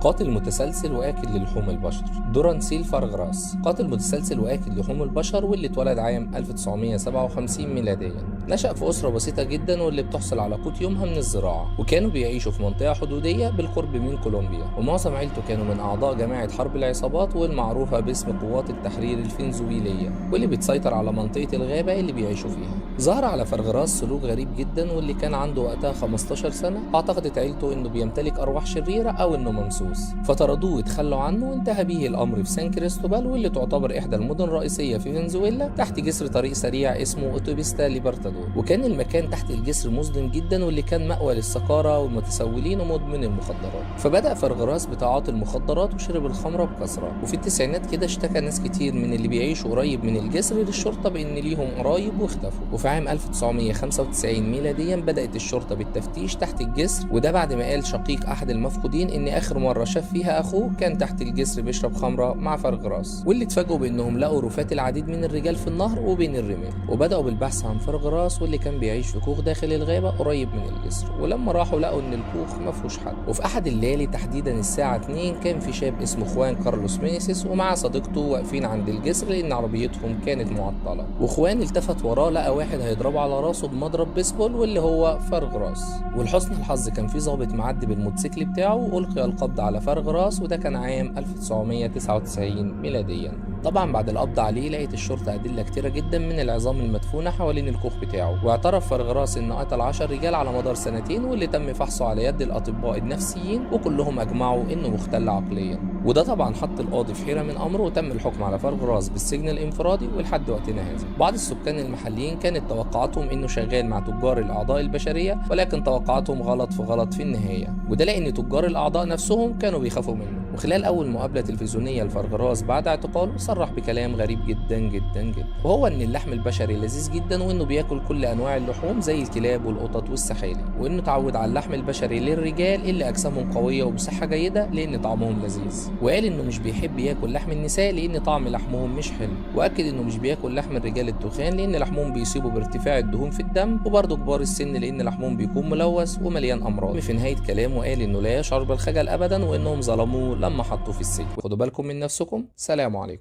قاتل متسلسل واكل للحوم البشر. دورانسيل فارغراس قاتل متسلسل واكل لحوم البشر، واللي اتولد عام 1957 ميلاديا. نشأ في أسرة بسيطة جدا واللي بتحصل على قوت يومها من الزراعة، وكانوا بيعيشوا في منطقة حدودية بالقرب من كولومبيا، ومعظم عيلته كانوا من أعضاء جماعة حرب العصابات والمعروفة باسم قوات التحرير الفنزويلية، واللي بتسيطر على منطقة الغابة اللي بيعيشوا فيها. ظهر على فارغراس سلوك غريب جدا، واللي كان عنده وقتها 15 سنة اعتقدت عيلته انه بيمتلك أرواح شريرة أو انه ممسوس، فطردوه وتخلوا عنه، وانتهى به الامر في سان كريستوبال، واللي تعتبر احدى المدن الرئيسيه في فنزويلا، تحت جسر طريق سريع اسمه اوتوبيستا ليبرتادور. وكان المكان تحت الجسر مظلم جدا، واللي كان مأوى للسكارى والمتسولين ومدمن المخدرات. فبدأ فارغراس بتعاطي المخدرات وشرب الخمره بكثره، وفي التسعينات كده اشتكى ناس كتير من اللي بيعيشوا قريب من الجسر للشرطه بان ليهم قرايب واختفوا. وفي عام 1995 ميلاديا بدأت الشرطه بالتفتيش تحت الجسر، وده بعد ما قال شقيق احد المفقودين ان اخر مره شاف فيها اخوه كان تحت الجسر بيشرب خمره مع فارغراس، واللي اتفاجئوا بانهم لقوا رفات العديد من الرجال في النهر وبين الرمال. وبداوا بالبحث عن فارغراس، واللي كان بيعيش في كوخ داخل الغابه قريب من الجسر. ولما راحوا لقوا ان الكوخ ما فيهوش حد. وفي احد الليالي تحديدا الساعه 2 كان في شاب اسمه خوان كارلوس مينيسيس ومع صديقته واقفين عند الجسر لان عربيتهم كانت معطله. وخوان التفت وراه لقى واحد هيضربه على راسه بمضرب بيسبول، واللي هو فارغراس. ولحسن الحظ كان في ضابط معدي بالموتوسيكل بتاعه والقي القبض على فارغراس، وده كان عام 1999 ميلاديا. طبعا بعد القبض عليه لقيت الشرطة أدلة كتيرة جدا من العظام المدفونة حوالين الكوخ بتاعه، واعترف فارغراس إنه قتل 10 رجال على مدار سنتين، واللي تم فحصه على يد الأطباء النفسيين، وكلهم أجمعوا إنه مختل عقليا. وده طبعا حط القاضي في حيرة من أمره، وتم الحكم على فارغراس بالسجن الانفرادي ولحد وقتنا هذا. بعض السكان المحليين كانت توقعاتهم إنه شغال مع تجار الأعضاء البشرية، ولكن توقعاتهم غلط في غلط في النهاية، وده لأن تجار الأعضاء نفسهم كانوا بيخافوا منه. وخلال أول مقابلة تلفزيونية لفارغراس بعد اعتقاله صرح بكلام غريب جدا جدا جدا، وهو ان اللحم البشري لذيذ جدا، وانه بياكل كل انواع اللحوم زي الكلاب والقطط والسحالي، وانه اتعود على اللحم البشري للرجال اللي اجسامهم قويه وبصحه جيده لان طعمهم لذيذ. وقال انه مش بيحب ياكل لحم النساء لان طعم لحمهم مش حلو، واكد انه مش بياكل لحم الرجال التخان لان لحمهم بيصيبوا بارتفاع الدهون في الدم، وبرضه كبار السن لان لحمهم بيكون ملوث ومليان امراض. في نهايه كلامه قال انه لا يشعر بالخجل ابدا، وانهم ظلموه لما حطوه في السجن. خدوا بالكم من نفسكم. سلام عليكم.